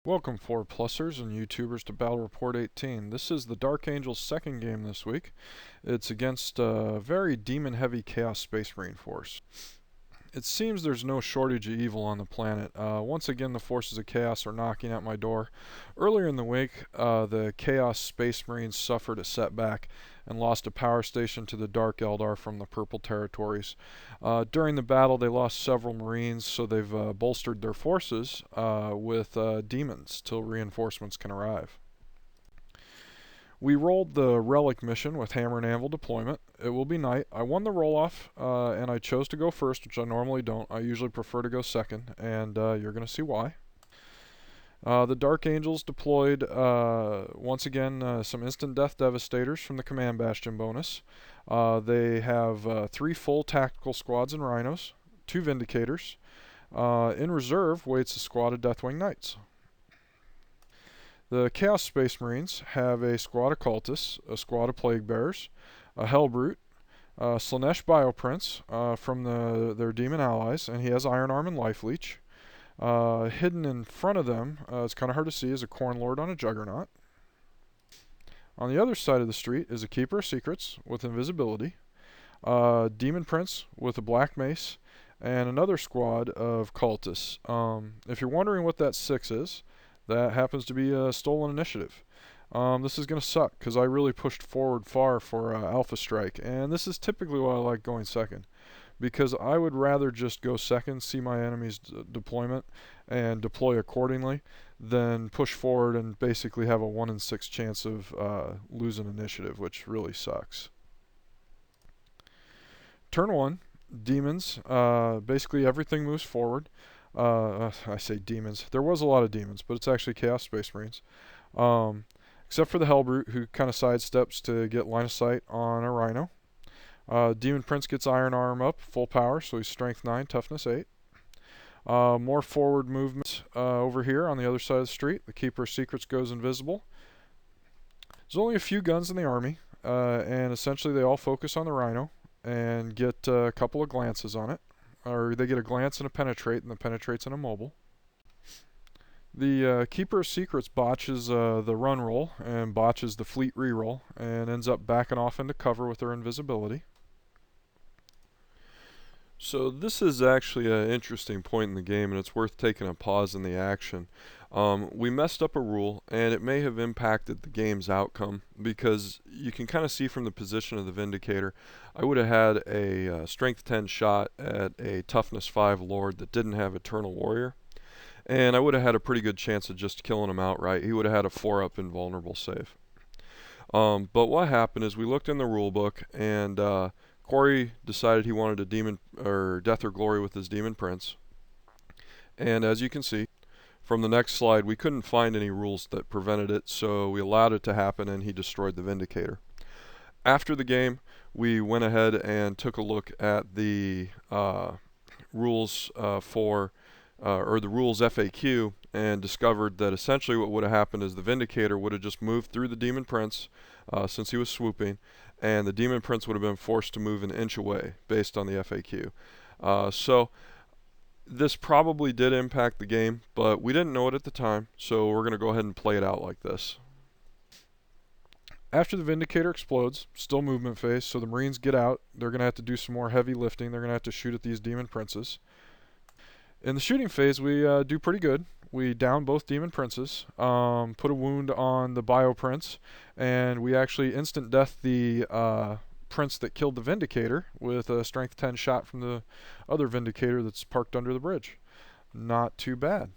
Welcome 4-plussers and YouTubers to Battle Report 18. This is the Dark Angel's second game this week. It's against a very demon-heavy Chaos Space Marine force. It seems there's no shortage of evil on the planet. Once again, the forces of Chaos are knocking at my door. Earlier in the week, the Chaos Space Marines suffered a setback and lost a power station to the Dark Eldar from the Purple Territories. During the battle, they lost several Marines, so they've bolstered their forces with Demons till reinforcements can arrive. We rolled the Relic mission with Hammer and Anvil deployment. It will be night. I won the roll-off, and I chose to go first, which I normally don't. I usually prefer to go second, and you're going to see why. The Dark Angels deployed, once again, some instant death devastators from the Command Bastion bonus. They have 3 full tactical squads and rhinos, 2 Vindicators. In reserve waits a squad of Deathwing Knights. The Chaos Space Marines have a squad of Cultists, a squad of Plague Bearers, a Hellbrute, Slaanesh Bioprince from their demon allies, and he has Iron Arm and Life Leech. Hidden in front of them, it's kind of hard to see, is a Khorne Lord on a Juggernaut. On the other side of the street is a Keeper of Secrets with invisibility, Demon Prince with a Black Mace, and another squad of Cultists. If you're wondering what that 6 is, that happens to be a stolen initiative. This is going to suck because I really pushed forward far for Alpha Strike, and this is typically why I like going second, because I would rather just go second, see my enemy's deployment, and deploy accordingly, than push forward and basically have a 1 in 6 chance of losing initiative, which really sucks. Turn 1, Demons. Basically everything moves forward. I say demons. There was a lot of demons, but it's actually Chaos Space Marines. Except for the Hellbrute, who kind of sidesteps to get line of sight on a Rhino. Demon Prince gets Iron Arm up, full power, so he's Strength 9, Toughness 8. More forward movement over here on the other side of the street. The Keeper of Secrets goes invisible. There's only a few guns in the army, and essentially they all focus on the Rhino and get a couple of glances on it. Or they get a glance and a penetrate, and the penetrate's an immobile. The Keeper of Secrets botches the run roll and botches the fleet reroll and ends up backing off into cover with their invisibility. So this is actually an interesting point in the game, and it's worth taking a pause in the action. We messed up a rule, and it may have impacted the game's outcome, because you can kind of see from the position of the Vindicator, I would have had a Strength 10 shot at a Toughness 5 Lord that didn't have Eternal Warrior, and I would have had a pretty good chance of just killing him outright. He would have had a 4-up invulnerable save. But what happened is we looked in the rulebook, and Corey decided he wanted a demon or Death or Glory with his Demon Prince. And as you can see from the next slide, we couldn't find any rules that prevented it, so we allowed it to happen, and he destroyed the Vindicator. After the game, we went ahead and took a look at the rules or the rules FAQ, and discovered that essentially what would have happened is the Vindicator would have just moved through the Demon Prince since he was swooping, and the Demon Prince would have been forced to move an inch away based on the FAQ. So this probably did impact the game, but we didn't know it at the time, so we're going to go ahead and play it out like this. After the Vindicator explodes, still movement phase, so the Marines get out. They're going to have to do some more heavy lifting. They're going to have to shoot at these Demon Princes. In the shooting phase, we do pretty good. We down both Demon Princes, put a wound on the Bio Prince, and we actually instant death the Prince that killed the Vindicator with a Strength 10 shot from the other Vindicator that's parked under the bridge. Not too bad.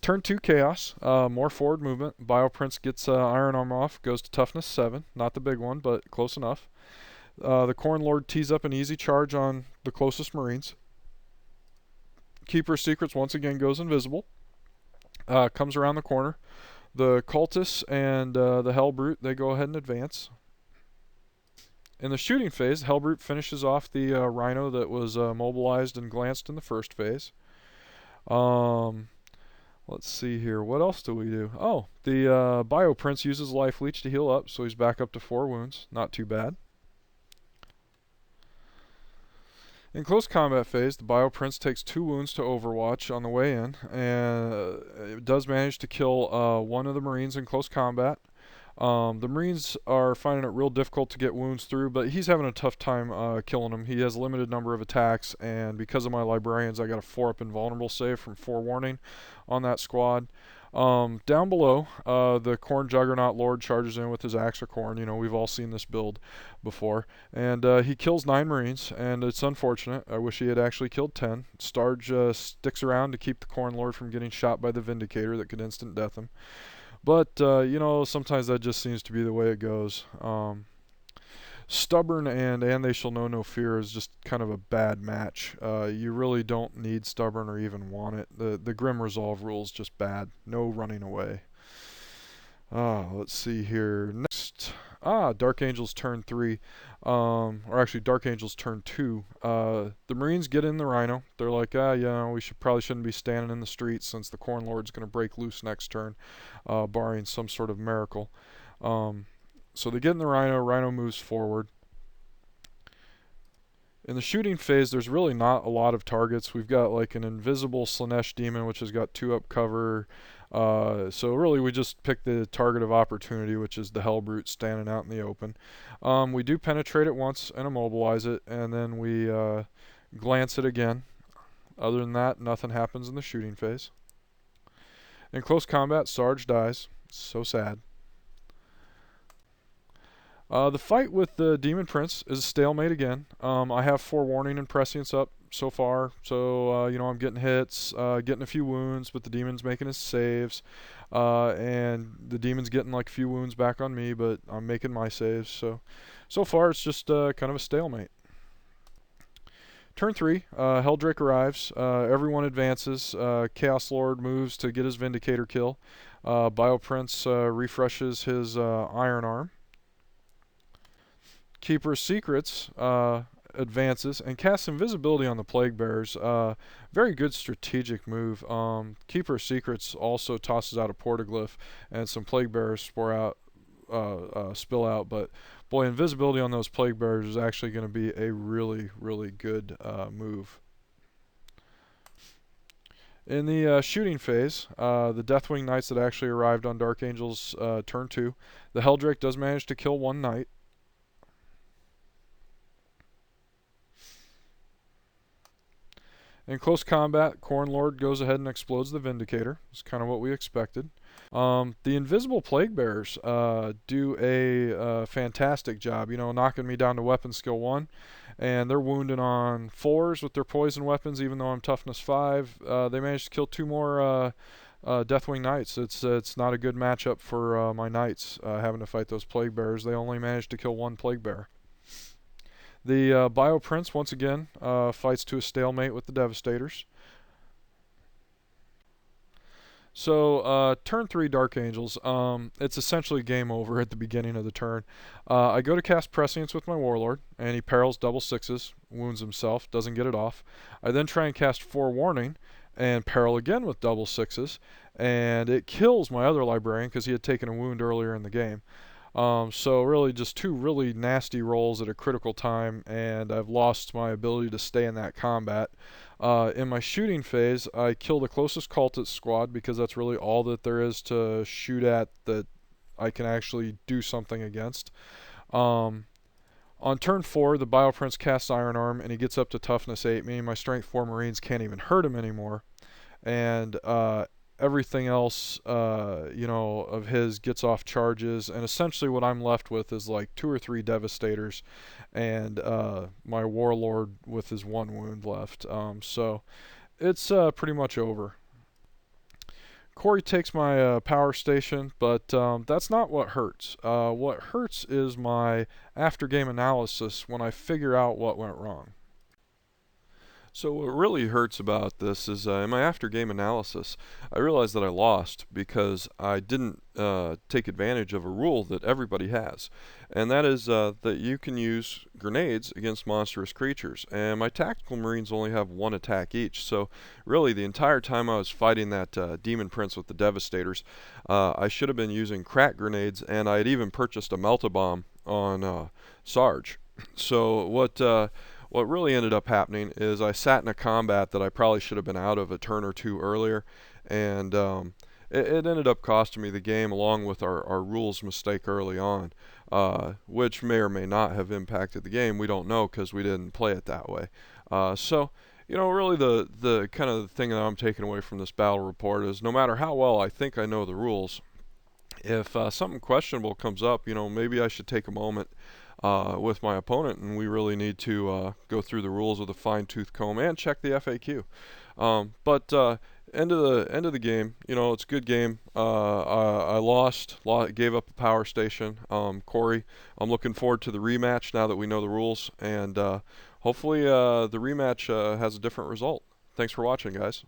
Turn 2 Chaos, more forward movement. Bio Prince gets Iron Arm off, goes to Toughness 7. Not the big one, but close enough. The Khorne Lord tees up an easy charge on the closest Marines. Keeper of Secrets once again goes invisible. Comes around the corner. The Cultists and the Hellbrute, they go ahead and advance. In the shooting phase, Hellbrute finishes off the Rhino that was mobilized and glanced in the first phase. Let's see here. What else do we do? Oh, the Bio Prince uses Life Leech to heal up, so he's back up to 4 wounds. Not too bad. In close combat phase, the Bioprince takes 2 wounds to Overwatch on the way in, and it does manage to kill one of the Marines in close combat. The Marines are finding it real difficult to get wounds through, but he's having a tough time killing them. He has a limited number of attacks, and because of my Librarians, I got a 4-up invulnerable save from Forewarning on that squad. Down below, the Khorne Juggernaut Lord charges in with his Axe of Khorne. You know, we've all seen this build before. And he kills 9 Marines, and it's unfortunate. I wish he had actually killed 10. Starge sticks around to keep the Khorne Lord from getting shot by the Vindicator that could instant death him. But, you know, sometimes that just seems to be the way it goes. Stubborn and They Shall Know No Fear is just kind of a bad match. You really don't need Stubborn or even want it. The Grim Resolve rule is just bad. No running away. Let's see here. Next. Dark Angels turn 3. Or actually, Dark Angels turn 2. The Marines get in the Rhino. They're like, yeah, we probably shouldn't be standing in the streets since the Khorne Lord's going to break loose next turn, barring some sort of miracle. So they get in the Rhino. Rhino moves forward. In the shooting phase, there's really not a lot of targets. We've got like an invisible Slanesh Demon, which has got 2-up cover. So really we just pick the target of opportunity, which is the Hellbrute standing out in the open. We do penetrate it once and immobilize it, and then we glance it again. Other than that, nothing happens in the shooting phase. In close combat, Sarge dies. So sad. The fight with the Demon Prince is a stalemate again. I have Forewarning and Prescience up so far, so you know, I'm getting hits, getting a few wounds, but the Demon's making his saves, and the Demon's getting like a few wounds back on me, but I'm making my saves. So far it's just kind of a stalemate. Turn 3, Helldrake arrives. Everyone advances. Chaos Lord moves to get his Vindicator kill. Bioprince refreshes his Iron Arm. Keeper of Secrets advances and casts Invisibility on the Plague Bearers. Very good strategic move. Keeper of Secrets also tosses out a Portaglyph, and some Plague Bearers spill out. But boy, Invisibility on those Plague Bearers is actually going to be a really, really good move. In the shooting phase, the Deathwing Knights that actually arrived on Dark Angels turn 2, the Helldrake does manage to kill 1 Knight. In close combat, Khorne Lord goes ahead and explodes the Vindicator. It's kind of what we expected. The Invisible Plague Bearers do a fantastic job, you know, knocking me down to weapon skill 1. And they're wounding on 4s with their poison weapons, even though I'm toughness 5. They managed to kill 2 more Deathwing Knights. It's not a good matchup for my Knights having to fight those Plague Bearers. They only managed to kill 1 Plague Bearer. The Bioprince, once again, fights to a stalemate with the Devastators. So, turn 3 Dark Angels, it's essentially game over at the beginning of the turn. I go to cast Prescience with my Warlord, and he perils double 6s, wounds himself, doesn't get it off. I then try and cast Forewarning, and peril again with double 6s, and it kills my other Librarian because he had taken a wound earlier in the game. So really just 2 really nasty rolls at a critical time, and I've lost my ability to stay in that combat. In my shooting phase, I kill the closest cultist squad because that's really all that there is to shoot at that I can actually do something against. On turn 4, the Bioprince casts Iron Arm, and he gets up to toughness 8, meaning my strength 4 Marines can't even hurt him anymore. And everything else, you know, of his gets off charges, and essentially what I'm left with is like 2 or 3 Devastators, and my Warlord with his 1 wound left. So it's pretty much over. Corey takes my power station, but that's not what hurts. What hurts is my after-game analysis when I figure out what went wrong. So what really hurts about this is in my after-game analysis, I realized that I lost because I didn't take advantage of a rule that everybody has. And that is that you can use grenades against monstrous creatures. And my tactical Marines only have 1 attack each. So really the entire time I was fighting that Demon Prince with the Devastators, I should have been using crack grenades, and I had even purchased a Melt-A-Bomb on Sarge. So what what really ended up happening is I sat in a combat that I probably should have been out of a turn or two earlier, and it ended up costing me the game along with our rules mistake early on, which may or may not have impacted the game. We don't know because we didn't play it that way. So, really the kind of thing that I'm taking away from this battle report is no matter how well I think I know the rules, if something questionable comes up, maybe I should take a moment with my opponent, and we really need to go through the rules with a fine-tooth comb and check the FAQ. But end of the game, it's a good game. I lost, gave up a power station. Corey, I'm looking forward to the rematch now that we know the rules, and hopefully the rematch has a different result. Thanks for watching, guys.